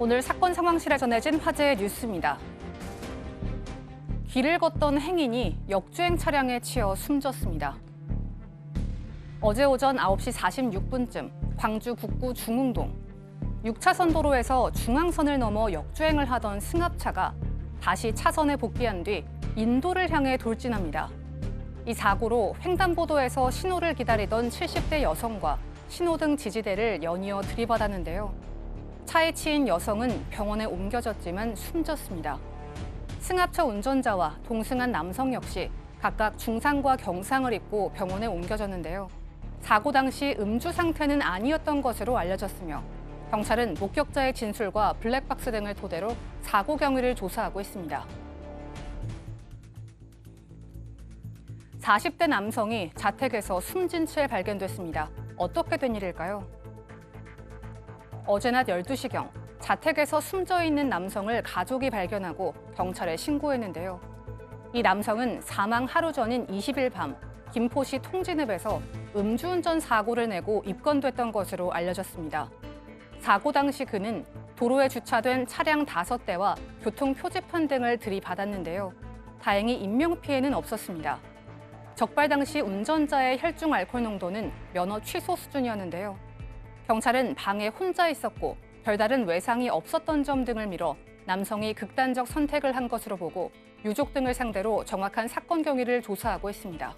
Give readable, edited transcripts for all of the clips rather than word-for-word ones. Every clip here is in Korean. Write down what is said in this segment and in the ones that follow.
오늘 사건 상황실에 전해진 화제의 뉴스입니다. 길을 걷던 행인이 역주행 차량에 치여 숨졌습니다. 어제 오전 9시 46분쯤 광주 북구 중흥동 6차선 도로에서 중앙선을 넘어 역주행을 하던 승합차가 다시 차선에 복귀한 뒤 인도를 향해 돌진합니다. 이 사고로 횡단보도에서 신호를 기다리던 70대 여성과 신호등 지지대를 연이어 들이받았는데요. 차에 치인 여성은 병원에 옮겨졌지만 숨졌습니다. 승합차 운전자와 동승한 남성 역시 각각 중상과 경상을 입고 병원에 옮겨졌는데요. 사고 당시 음주 상태는 아니었던 것으로 알려졌으며 경찰은 목격자의 진술과 블랙박스 등을 토대로 사고 경위를 조사하고 있습니다. 40대 남성이 자택에서 숨진 채 발견됐습니다. 어떻게 된 일일까요? 어제 낮 12시경 자택에서 숨져 있는 남성을 가족이 발견하고 경찰에 신고했는데요. 이 남성은 사망 하루 전인 20일 밤 김포시 통진읍에서 음주운전 사고를 내고 입건됐던 것으로 알려졌습니다. 사고 당시 그는 도로에 주차된 차량 5대와 교통 표지판 등을 들이받았는데요. 다행히 인명피해는 없었습니다. 적발 당시 운전자의 혈중 알코올 농도는 면허 취소 수준이었는데요. 경찰은 방에 혼자 있었고 별다른 외상이 없었던 점 등을 미뤄 남성이 극단적 선택을 한 것으로 보고 유족 등을 상대로 정확한 사건 경위를 조사하고 있습니다.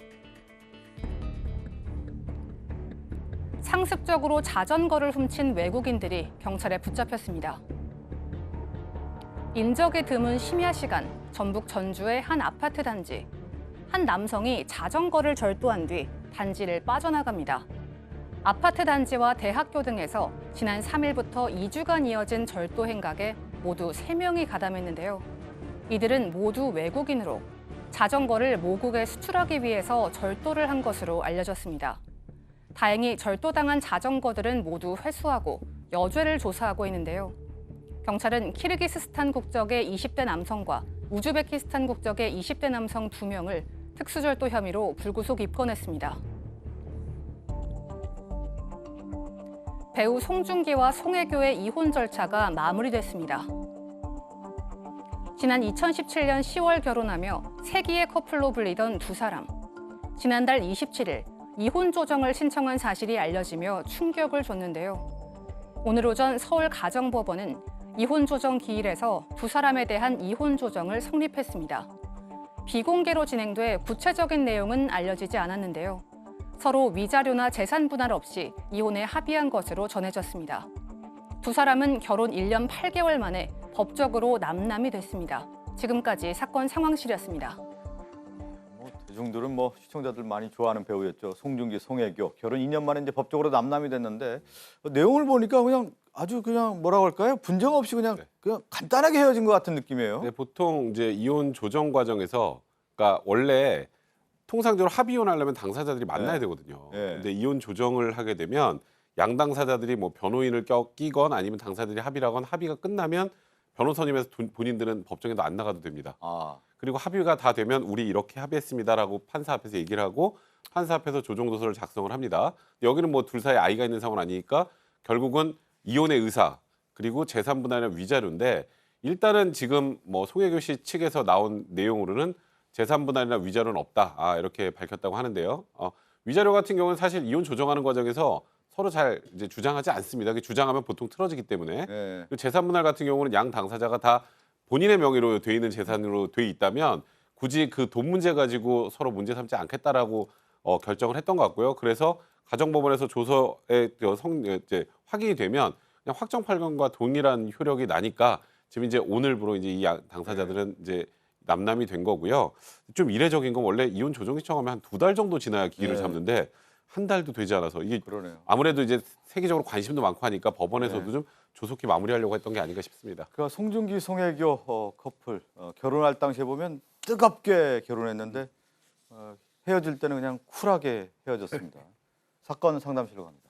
상습적으로 자전거를 훔친 외국인들이 경찰에 붙잡혔습니다. 인적이 드문 심야 시간 전북 전주의 한 아파트 단지. 한 남성이 자전거를 절도한 뒤 단지를 빠져나갑니다. 아파트 단지와 대학교 등에서 지난 3일부터 2주간 이어진 절도 행각에 모두 3명이 가담했는데요. 이들은 모두 외국인으로 자전거를 모국에 수출하기 위해서 절도를 한 것으로 알려졌습니다. 다행히 절도당한 자전거들은 모두 회수하고 여죄를 조사하고 있는데요. 경찰은 키르기스스탄 국적의 20대 남성과 우즈베키스탄 국적의 20대 남성 2명을 특수절도 혐의로 불구속 입건했습니다. 배우 송중기와 송혜교의 이혼 절차가 마무리됐습니다. 지난 2017년 10월 결혼하며 세기의 커플로 불리던 두 사람. 지난달 27일 이혼 조정을 신청한 사실이 알려지며 충격을 줬는데요. 오늘 오전 서울가정법원은 이혼 조정 기일에서 두 사람에 대한 이혼 조정을 성립했습니다. 비공개로 진행돼 구체적인 내용은 알려지지 않았는데요. 서로 위자료나 재산 분할 없이 이혼에 합의한 것으로 전해졌습니다. 두 사람은 결혼 1년 8개월 만에 법적으로 남남이 됐습니다. 지금까지 사건 상황실이었습니다. 대중들은 시청자들 많이 좋아하는 배우였죠. 송중기, 송혜교. 결혼 2년 만에 이제 법적으로 남남이 됐는데 내용을 보니까 그냥 아주 그냥 뭐라고 할까요? 분쟁 없이 그냥 간단하게 헤어진 것 같은 느낌이에요. 네, 보통 이제 이혼 조정 과정에서 그러니까 원래 통상적으로 합의 이혼하려면 당사자들이 만나야 되거든요. 근데 이혼 조정을 하게 되면 양 당사자들이 변호인을 끼건 아니면 당사자들이 합의를 하건 합의가 끝나면 변호사님에서 본인들은 법정에도 안 나가도 됩니다. 그리고 합의가 다 되면 우리 이렇게 합의했습니다라고 판사 앞에서 얘기를 하고 판사 앞에서 조정도서를 작성을 합니다. 여기는 둘 사이에 아이가 있는 상황은 아니니까 결국은 이혼의 의사 그리고 재산 분할이나 위자료인데 일단은 지금 송혜교 씨 측에서 나온 내용으로는 재산 분할이나 위자료는 없다 이렇게 밝혔다고 하는데요. 위자료 같은 경우는 사실 이혼 조정하는 과정에서 서로 잘 이제 주장하지 않습니다. 주장하면 보통 틀어지기 때문에 그리고 재산 분할 같은 경우는 양 당사자가 다 본인의 명의로 돼 있는 재산으로 돼 있다면 굳이 그 돈 문제 가지고 서로 문제 삼지 않겠다라고 결정을 했던 것 같고요. 그래서 가정법원에서 조서에 이제 확인이 되면 그냥 확정 판결과 동일한 효력이 나니까 지금 이제 오늘부로 이제 이 당사자들은 이제 남남이 된 거고요. 좀 이례적인 건 원래 이혼 조정 신청하면 한 2달 정도 지나야 기일을 잡는데 한 달도 되지 않아서 이게 아무래도 이제 세계적으로 관심도 많고 하니까 법원에서도 좀 조속히 마무리하려고 했던 게 아닌가 싶습니다. 그 송중기, 송혜교 커플 결혼할 당시에 보면 뜨겁게 결혼했는데 헤어질 때는 그냥 쿨하게 헤어졌습니다. 사건 상담실로 갑니다.